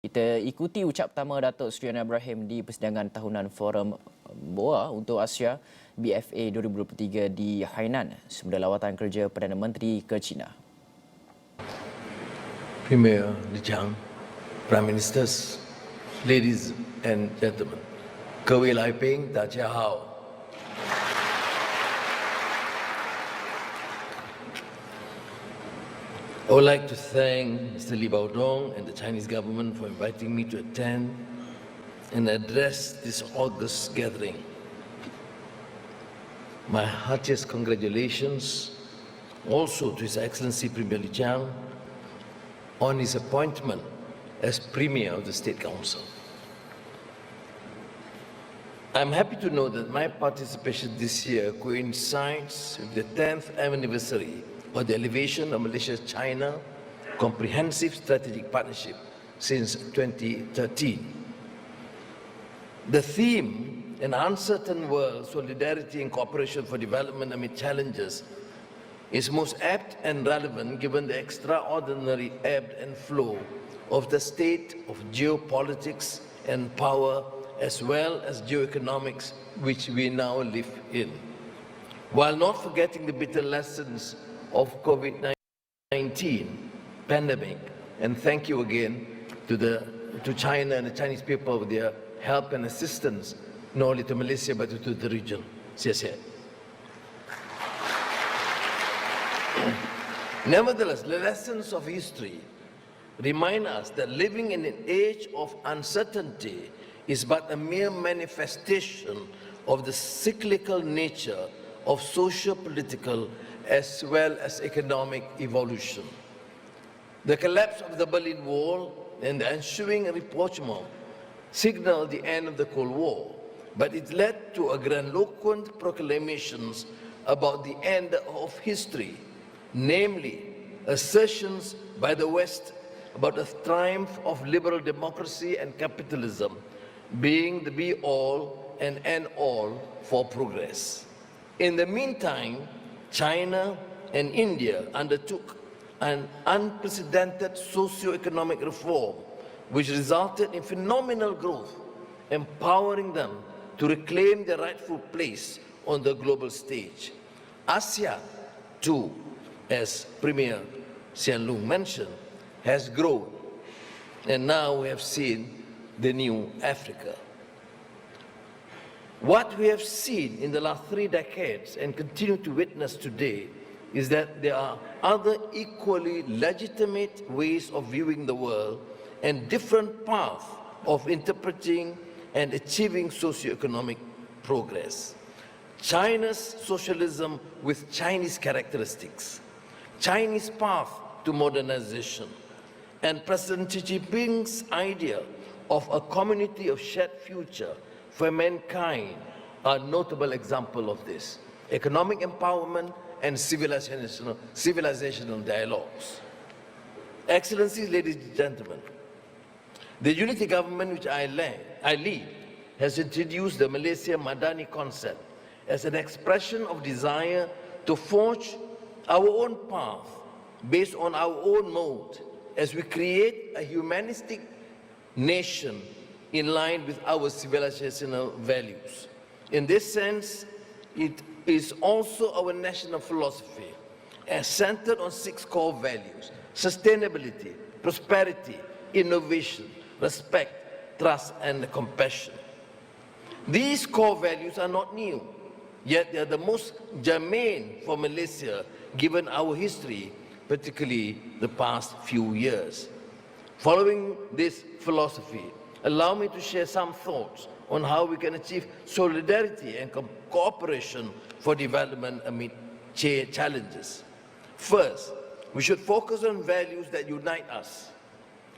Kita ikuti ucap tama Datuk Seri Ibrahim di Persidangan Tahunan Forum BOAO untuk Asia BFA 2023 di Hainan sembeda lawatan kerja Perdana Menteri ke China. Premier Li Qiang, Prime Ministers, ladies and gentlemen, 各位来宾，大家好。I would like to thank Mr. Li Baodong and the Chinese government for inviting me to attend and address this august gathering. My heartiest congratulations also to His Excellency Premier Li Qiang on his appointment as Premier of the State Council. I'm happy to know that my participation this year coincides with the 10th anniversary of the elevation of Malaysia-China Comprehensive Strategic Partnership since 2013. The theme, An Uncertain World, Solidarity and Cooperation for Development Amid Challenges, is most apt and relevant given the extraordinary ebb and flow of the state of geopolitics and power as well as geoeconomics which we now live in. While not forgetting the bitter lessons of COVID-19 pandemic, and thank you again to China and the Chinese people for their help and assistance, not only to Malaysia but to the region. 谢谢. Nevertheless, the lessons of history remind us that living in an age of uncertainty is but a mere manifestation of the cyclical nature of socio-political as well as economic evolution. The collapse of the Berlin Wall and the ensuing rapprochement signaled the end of the Cold War, but it led to grandiloquent proclamations about the end of history, namely assertions by the West about the triumph of liberal democracy and capitalism being the be-all and end-all for progress. In the meantime, China and India undertook an unprecedented socio-economic reform which resulted in phenomenal growth, empowering them to reclaim their rightful place on the global stage. ASEAN, too, as Premier Hsien Loong mentioned, has grown, and now we have seen the new Africa. What we have seen in the last 3 decades and continue to witness today is that there are other equally legitimate ways of viewing the world and different paths of interpreting and achieving socio-economic progress. China's socialism with Chinese characteristics, Chinese path to modernization, and President Xi Jinping's idea of a community of shared future for mankind are notable examples of this. Economic empowerment and civilizational dialogues. Excellencies, ladies and gentlemen, the unity government which I lead has introduced the Malaysia Madani concept as an expression of desire to forge our own path based on our own mode as we create a humanistic nation in line with our civilizational values. In this sense, it is also our national philosophy, as centered on 6 core values: sustainability, prosperity, innovation, respect, trust, and compassion. These core values are not new, yet they are the most germane for Malaysia given our history, particularly the past few years. Following this philosophy, allow me to share some thoughts on how we can achieve solidarity and cooperation for development amid challenges. First, we should focus on values that unite us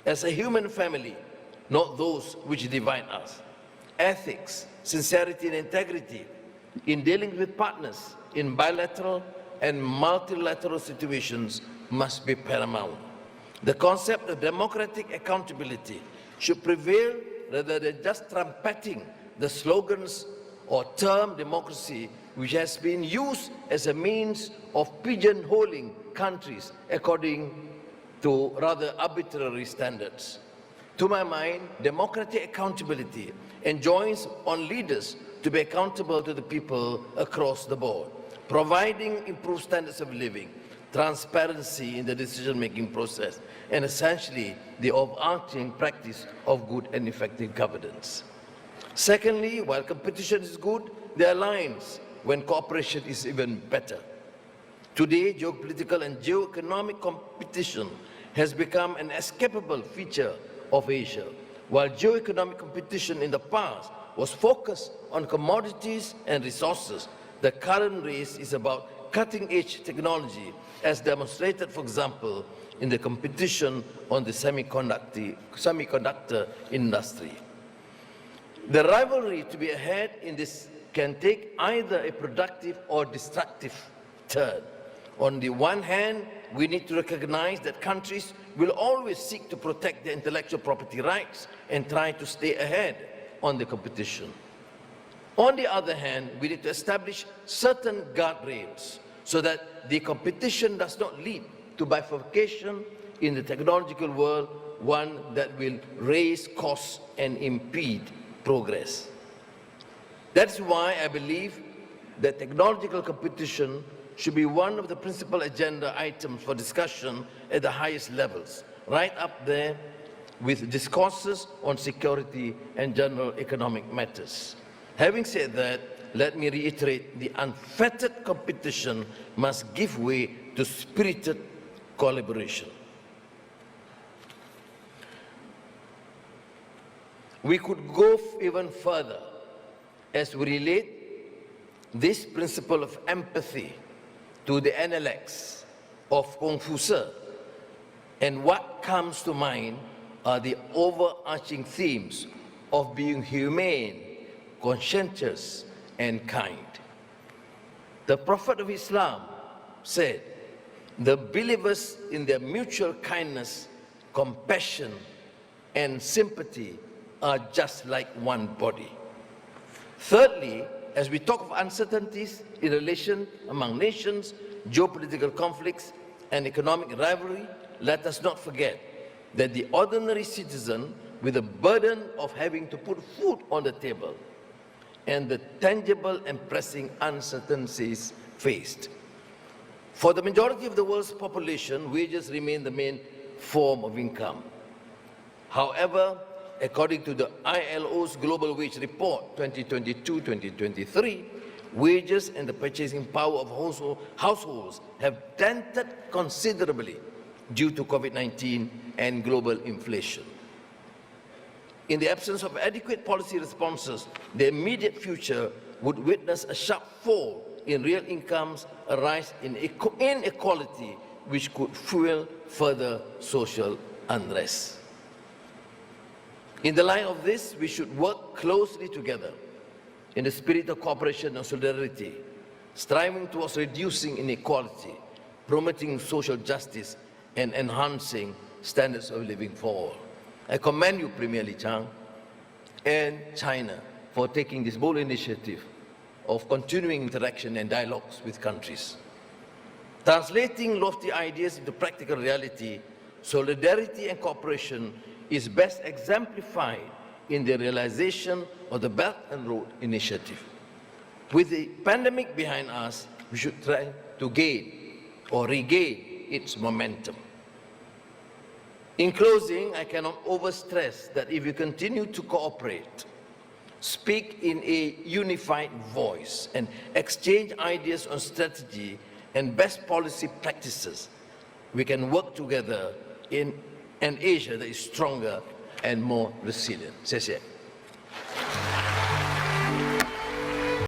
as a human family, not those which divide us. Ethics, sincerity, and integrity in dealing with partners in bilateral and multilateral situations must be paramount. The concept of democratic accountability should prevail rather than just trumpeting the slogans or term democracy, which has been used as a means of pigeonholing countries according to rather arbitrary standards. To my mind, democratic accountability enjoins on leaders to be accountable to the people across the board, providing improved standards of living, transparency in the decision-making process, and essentially the overarching practice of good and effective governance. Secondly, while competition is good, there are lines when cooperation is even better. Today, geopolitical and geoeconomic competition has become an escapable feature of Asia, while geoeconomic competition in the past was focused on commodities and resources. The current race is about cutting-edge technology, as demonstrated, for example, in the competition on the semiconductor industry. The rivalry to be ahead in this can take either a productive or destructive turn. On the one hand, we need to recognize that countries will always seek to protect their intellectual property rights and try to stay ahead on the competition. On the other hand, we need to establish certain guardrails so that the competition does not lead to bifurcation in the technological world, one that will raise costs and impede progress. That's why I believe that technological competition should be one of the principal agenda items for discussion at the highest levels, right up there with discourses on security and general economic matters. Having said that, let me reiterate, the unfettered competition must give way to spirited collaboration. We could go even further as we relate this principle of empathy to the NLX of Confucius, and what comes to mind are the overarching themes of being humane, conscientious, and kind. The Prophet of Islam said, the believers in their mutual kindness, compassion, and sympathy are just like one body. Thirdly, as we talk of uncertainties in relation among nations, geopolitical conflicts, and economic rivalry, let us not forget that the ordinary citizen with the burden of having to put food on the table and the tangible and pressing uncertainties faced. For the majority of the world's population, wages remain the main form of income. However, according to the ILO's Global Wage Report 2022-2023, wages and the purchasing power of households have dented considerably due to COVID-19 and global inflation. In the absence of adequate policy responses, the immediate future would witness a sharp fall in real incomes, a rise in inequality, which could fuel further social unrest. In the light of this, we should work closely together in the spirit of cooperation and solidarity, striving towards reducing inequality, promoting social justice, and enhancing standards of living for all. I commend you, Premier Li Qiang, and China for taking this bold initiative of continuing interaction and dialogues with countries. Translating lofty ideas into practical reality, solidarity and cooperation is best exemplified in the realization of the Belt and Road Initiative. With the pandemic behind us, we should try to gain or regain its momentum. In closing, I cannot overstress that if we continue to cooperate, speak in a unified voice, and exchange ideas on strategy and best policy practices, we can work together in an Asia that is stronger and more resilient. 谢谢。